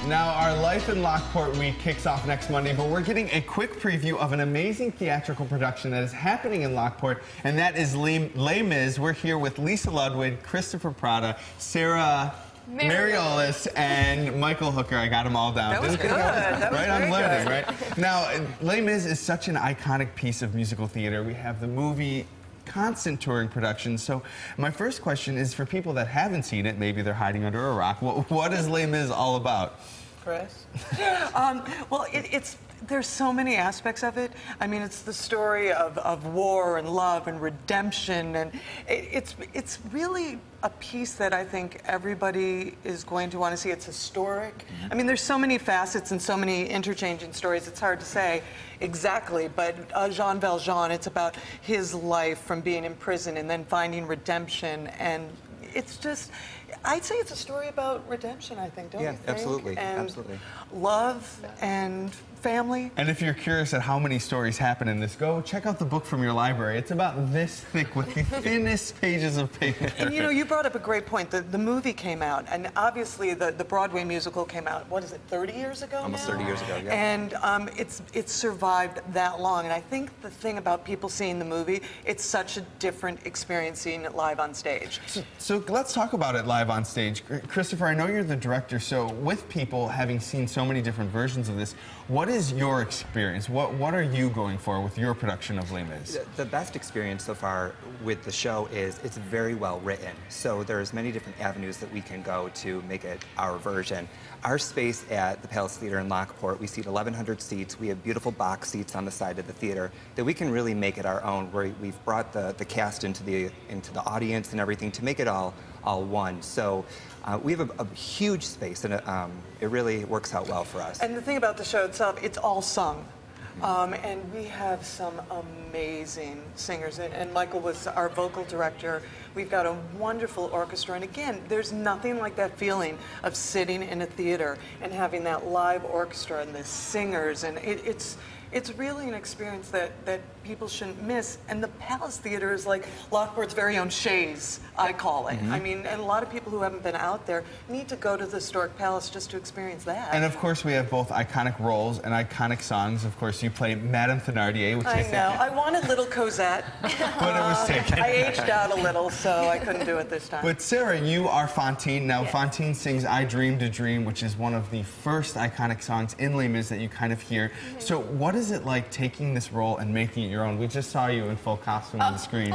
Now, our Life in Lockport week kicks off next Monday, but we're getting a quick preview of an amazing theatrical production that is happening in Lockport, and that is Les Mis. We're here with Lisa Ludwig, Christopher Prada, Sarah Mariolis, and Michael Hooker. I got them all down. That was good. That was right on learning, right? Now, Les Mis is such an iconic piece of musical theater. We have the movie, constant touring production. So my first question is for people that haven't seen it, maybe they're hiding under a rock, what is Les Mis all about? Chris? Well, there's so many aspects of it. I mean, it's the story of war and love and redemption, and it's really a piece that I think everybody is going to want to see. It's historic. I mean, there's so many facets and so many interchanging stories, it's hard to say exactly, but Jean Valjean, it's about his life from being in prison and then finding redemption, and it's just, I'd say it's a story about redemption, I think, don't you think? Yeah, absolutely, and absolutely. Love and family. And if you're curious at how many stories happen in this, go check out the book from your library. It's about this thick with the thinnest pages of paper. And you know, you brought up a great point. The movie came out, and obviously the Broadway musical came out, what is it, 30 years ago Almost now? 30 years ago, yeah. And it's survived that long. And I think the thing about people seeing the movie, it's such a different experience seeing it live on stage. So let's talk about it live on stage. Christopher, I know you're the director, so with people having seen so many different versions of this, what is your experience? What are you going for with your production of Les Mis? The best experience so far with the show is it's very well written. So there's many different avenues that we can go to make it our version. Our space at the Palace Theater in Lockport, we seat 1,100 seats. We have beautiful box seats on the side of the theater that we can really make it our own, where we've brought the cast into the audience and everything to make it all one. So we have a huge space, and it really works out well for us. And the thing about the show itself, it's all sung. And we have some amazing singers, and Michael was our vocal director. We've got a wonderful orchestra, and again, there's nothing like that feeling of sitting in a theater and having that live orchestra and the singers, and it's really an experience that people shouldn't miss. And the Palace Theater is like Lockport's very own Shays, I call it. I mean, and a lot of people who haven't been out there need to go to the historic palace just to experience that. And of course, we have both iconic roles and iconic songs. Of course, you play Madame Thénardier, which I know. I wanted Little Cosette. but it was taken. I aged out a little, so I couldn't do it this time. But Sarah, you are Fantine. Now, Yes. Fantine sings I Dreamed a Dream, which is one of the first iconic songs in Les Mis that you kind of hear. So what is it like taking this role and making it your own? We just saw you in full costume on the screen.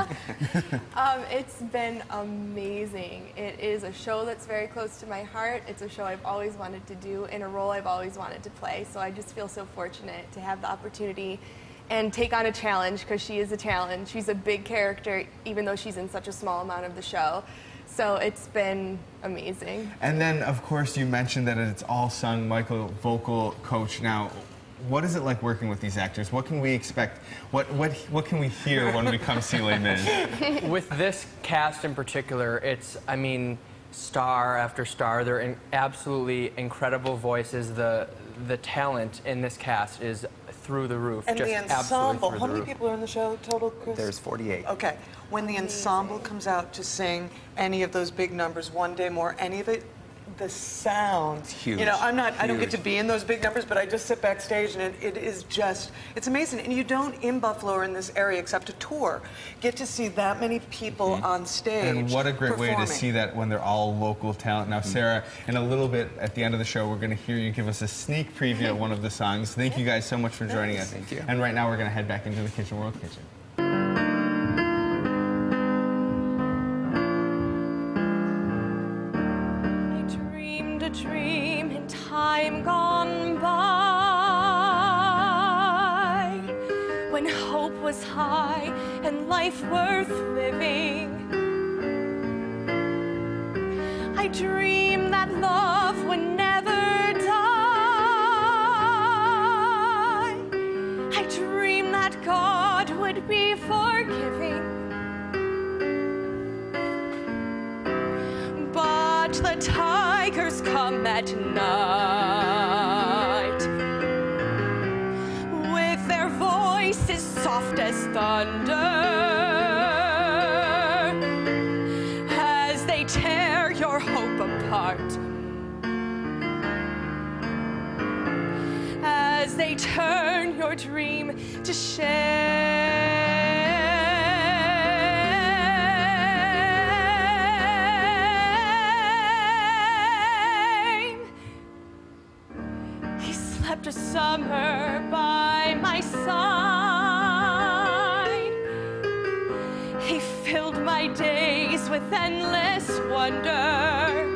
It's been amazing. It is a show that's very close to my heart. It's a show I've always wanted to do and a role I've always wanted to play. So I just feel so fortunate to have the opportunity and take on a challenge, because she is a challenge. She's a big character, even though she's in such a small amount of the show. So it's been amazing. And then, of course, you mentioned that it's all sung. Michael, vocal coach. Now, what is it like working with these actors? What can we expect? What can we hear when we come see Les Mis? With this cast in particular, it's, I mean, star after star. They're absolutely incredible voices. The talent in this cast is through the roof. And just the ensemble, how many roof. people are in the show total, Chris? There's 48. Okay. When the ensemble comes out to sing any of those big numbers, One Day More, any of it, the sound. It's huge. You know, I don't get to Huge. be in those big numbers, but I just sit backstage, and it is just, it's amazing. And you don't, in Buffalo or in this area, except a tour, get to see that many people on stage. And what a great way to performing. see that when they're all local talent. Now, Sarah, in a little bit at the end of the show, we're going to hear you give us a sneak preview of one of the songs. Thank you guys so much for joining us. Thank you. And right now, we're going to head back into the Kitchen World Kitchen. Dream in time gone by, when hope was high and life worth living. I dreamed that love would never die. I dreamed that God would be forgiving. But the tigers come at night, with their voices soft as thunder, as they tear your hope apart. may turn your dream to shame. He slept a summer by my side. He filled my days with endless wonder.